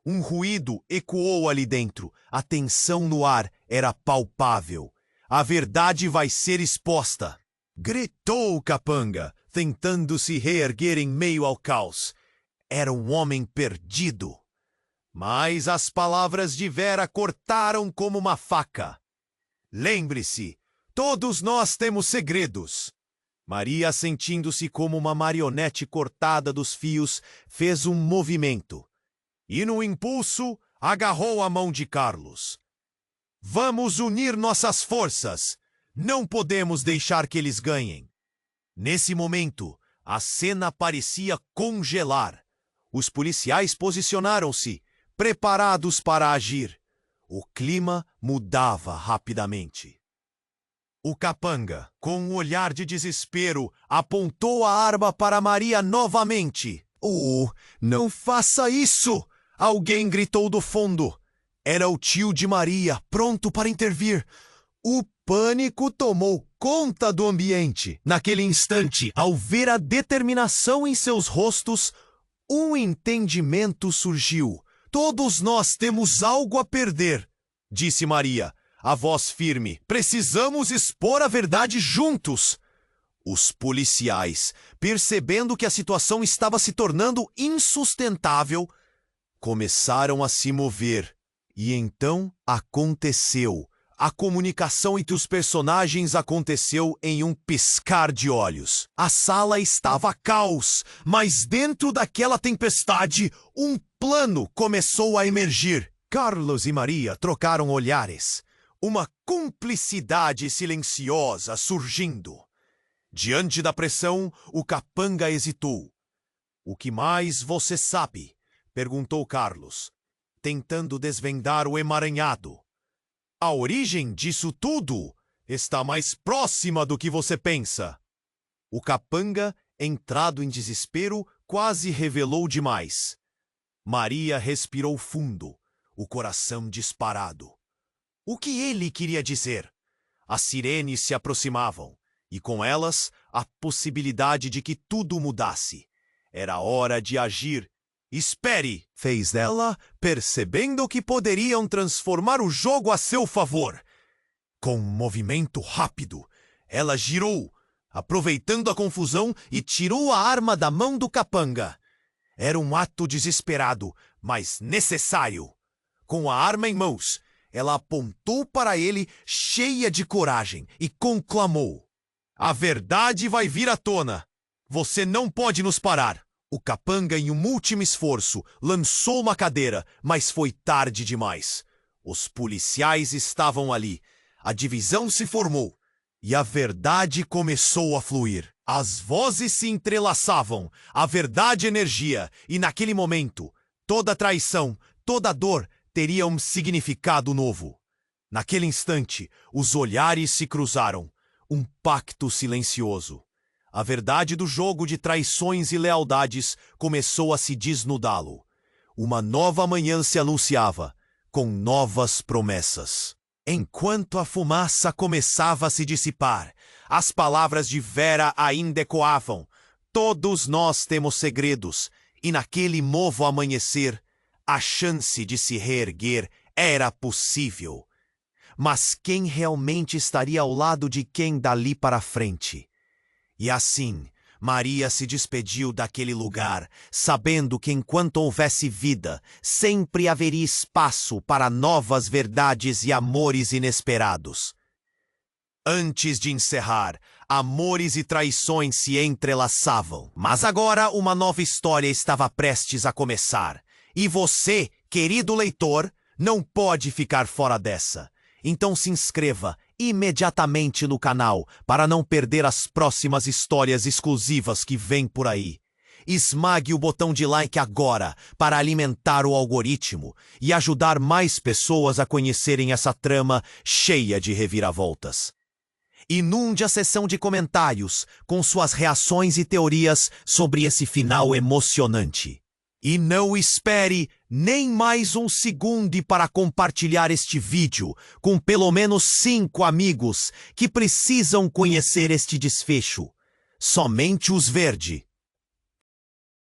Um ruído ecoou ali dentro. A tensão no ar era palpável. A verdade vai ser exposta. Gritou o capanga, tentando se reerguer em meio ao caos. Era um homem perdido. Mas as palavras de Vera cortaram como uma faca. Lembre-se, todos nós temos segredos. Maria, sentindo-se como uma marionete cortada dos fios, fez um movimento. E no impulso, agarrou a mão de Carlos. Vamos unir nossas forças. Não podemos deixar que eles ganhem. Nesse momento, a cena parecia congelar. Os policiais posicionaram-se, preparados para agir. O clima mudava rapidamente. O capanga, com um olhar de desespero, apontou a arma para Maria novamente. Oh, não faça isso! Alguém gritou do fundo. Era o tio de Maria, pronto para intervir. O pânico tomou conta do ambiente. Naquele instante, ao ver a determinação em seus rostos, um entendimento surgiu. Todos nós temos algo a perder, disse Maria, a voz firme. Precisamos expor a verdade juntos. Os policiais, percebendo que a situação estava se tornando insustentável, começaram a se mover. E então aconteceu. A comunicação entre os personagens aconteceu em um piscar de olhos. A sala estava caos, mas dentro daquela tempestade, um plano começou a emergir. Carlos e Maria trocaram olhares. Uma cumplicidade silenciosa surgindo. Diante da pressão, o capanga hesitou. "O que mais você sabe?" perguntou Carlos, tentando desvendar o emaranhado. "A origem disso tudo está mais próxima do que você pensa." O capanga, entrado em desespero, quase revelou demais. Maria respirou fundo, o coração disparado. O que ele queria dizer? As sirenes se aproximavam, e com elas a possibilidade de que tudo mudasse. Era hora de agir. "Espere!" fez ela, percebendo que poderiam transformar o jogo a seu favor. Com um movimento rápido, ela girou, aproveitando a confusão, e tirou a arma da mão do capanga. Era um ato desesperado, mas necessário. Com a arma em mãos, ela apontou para ele, cheia de coragem, e conclamou: "A verdade vai vir à tona. Você não pode nos parar." O capanga, em um último esforço, lançou uma cadeira, mas foi tarde demais. Os policiais estavam ali. A divisão se formou. E a verdade começou a fluir. As vozes se entrelaçavam, a verdade energia, e naquele momento, toda traição, toda dor teria um significado novo. Naquele instante, os olhares se cruzaram. Um pacto silencioso. A verdade do jogo de traições e lealdades começou a se desnudá-lo. Uma nova manhã se anunciava, com novas promessas. Enquanto a fumaça começava a se dissipar, as palavras de Vera ainda ecoavam. Todos nós temos segredos, e naquele novo amanhecer, a chance de se reerguer era possível. Mas quem realmente estaria ao lado de quem dali para frente? E assim, Maria se despediu daquele lugar, sabendo que enquanto houvesse vida, sempre haveria espaço para novas verdades e amores inesperados. Antes de encerrar, amores e traições se entrelaçavam. Mas agora uma nova história estava prestes a começar. E você, querido leitor, não pode ficar fora dessa. Então se inscreva imediatamente no canal para não perder as próximas histórias exclusivas que vêm por aí. Esmague o botão de like agora para alimentar o algoritmo e ajudar mais pessoas a conhecerem essa trama cheia de reviravoltas. Inunde a seção de comentários com suas reações e teorias sobre esse final emocionante. E não espere nem mais um segundo para compartilhar este vídeo com pelo menos 5 amigos que precisam conhecer este desfecho. Somente os verde.